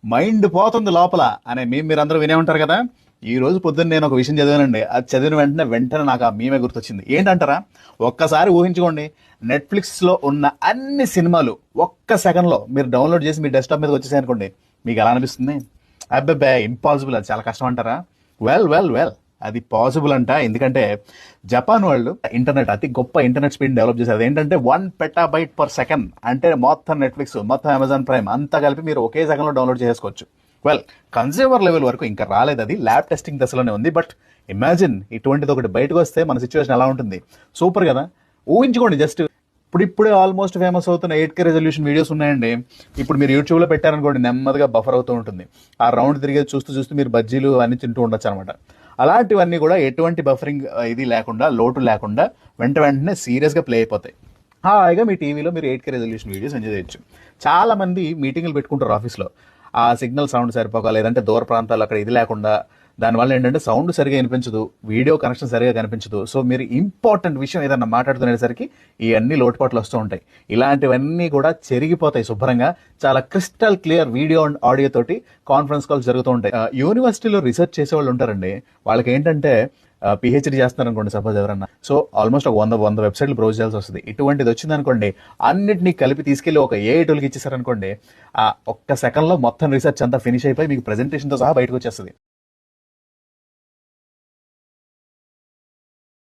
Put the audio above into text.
Mind పోతుంది లోపల అనే మీరు అందరూ వినే ఉంటారు కదా. ఈ రోజు పొద్దున్న నేను ఒక విషయం చదివానండి. అది చదివిన వెంటనే వెంటనే నాకు ఆ మీమే గుర్తొచ్చింది. ఏంటంటారా? ఒక్కసారి ఊహించుకోండి, నెట్ఫ్లిక్స్ లో ఉన్న అన్ని సినిమాలు ఒక్క సెకండ్ లో మీరు డౌన్లోడ్ చేసి మీ డెస్క్టాప్ మీదకి వచ్చేసాయి అనుకోండి, మీకు ఎలా అనిపిస్తుంది? అబ్బాయి ఇంపాసిబుల్, అది చాలా కష్టం అంటారా? వెల్ వెల్ వెల్, అది పాసిబుల్ అంట. ఎందుకంటే జపాన్ వాళ్ళు ఇంటర్నెట్, అతి గొప్ప ఇంటర్నెట్ స్పీడ్ డెవలప్ చేశారు. అదేంటంటే 1 PB/s, అంటే మొత్తం నెట్ఫ్లిక్స్, మొత్తం అమెజాన్ ప్రైమ్ అంతా కలిపి మీరు ఒకే సెకండ్లో డౌన్లోడ్ చేసుకోవచ్చు. వెల్, కన్స్యూమర్ లెవెల్ వరకు ఇంకా రాలేదు, అది ల్యాబ్ టెస్టింగ్ దశలోనే ఉంది. బట్ ఇమాజిన్, ఇటువంటిది ఒకటి బయటకు వస్తే మన సిచ్యువేషన్ ఎలా ఉంటుంది? సూపర్ కదా. ఊహించుకోండి, జస్ట్ ఇప్పుడిప్పుడే ఆల్మోస్ట్ ఫేమస్ అవుతున్న 8K రెజల్యూషన్ వీడియోస్ ఉన్నాయండి. ఇప్పుడు మీరు యూట్యూబ్లో పెట్టారనుకోండి, నెమ్మదిగా బఫర్ అవుతూ ఉంటుంది. ఆ రౌండ్ తిరిగేది చూస్తూ చూస్తూ మీరు బజ్జీలు అన్ని తింటూ ఉండొచ్చు అనమాట. అలాంటివన్నీ కూడా ఎటువంటి బఫరింగ్ ఇది లేకుండా, లోటు లేకుండా వెంటనే సీరియస్గా ప్లే అయిపోతాయి. హాయిగా మీ టీవీలో మీరు 8K రెజల్యూషన్ వీడియోస్ ఎంజాయ్ చేయొచ్చు. చాలా మంది మీటింగ్లు పెట్టుకుంటారు ఆఫీస్లో, ఆ సిగ్నల్ సౌండ్ సరిపోక, లేదంటే దూర ప్రాంతాలు అక్కడ ఇది లేకుండా, దానివల్ల ఏంటంటే సౌండ్ సరిగా వినిపించదు, వీడియో కనెక్షన్ సరిగా కనిపించదు. సో మీరు ఇంపార్టెంట్ విషయం ఏదన్నా మాట్లాడుతునేసరికి ఇవన్నీ లోటుపాట్లు వస్తూ ఉంటాయి. ఇలాంటివన్నీ కూడా చెరిగిపోతాయి శుభ్రంగా. చాలా crystal clear video and audio తోటి కాన్ఫరెన్స్ కాల్స్ జరుగుతూ ఉంటాయి. యూనివర్సిటీలో రీసెర్చ్ చేసే వాళ్ళు ఉంటారండి, వాళ్ళకి ఏంటంటే పిహెచ్డి చేస్తున్నారు అనుకోండి సపోజ్ ఎవరన్నా, సో ఆల్మోస్ట్ ఒక 100 వెబ్సైట్లు బ్రౌజ్ చేయాల్సి వస్తుంది. ఇటువంటిది వచ్చింది అనుకోండి, అన్నిటినీ కలిపి తీసుకెళ్లి ఒక AI టూల్కి ఇచ్చేసారనుకోండి, ఆ ఒక్క సెకండ్లో మొత్తం రీసెర్చ్ అంతా ఫినిష్ అయిపోయి మీకు ప్రెజెంటేషన్తో సహా బయటకు వచ్చేస్తుంది.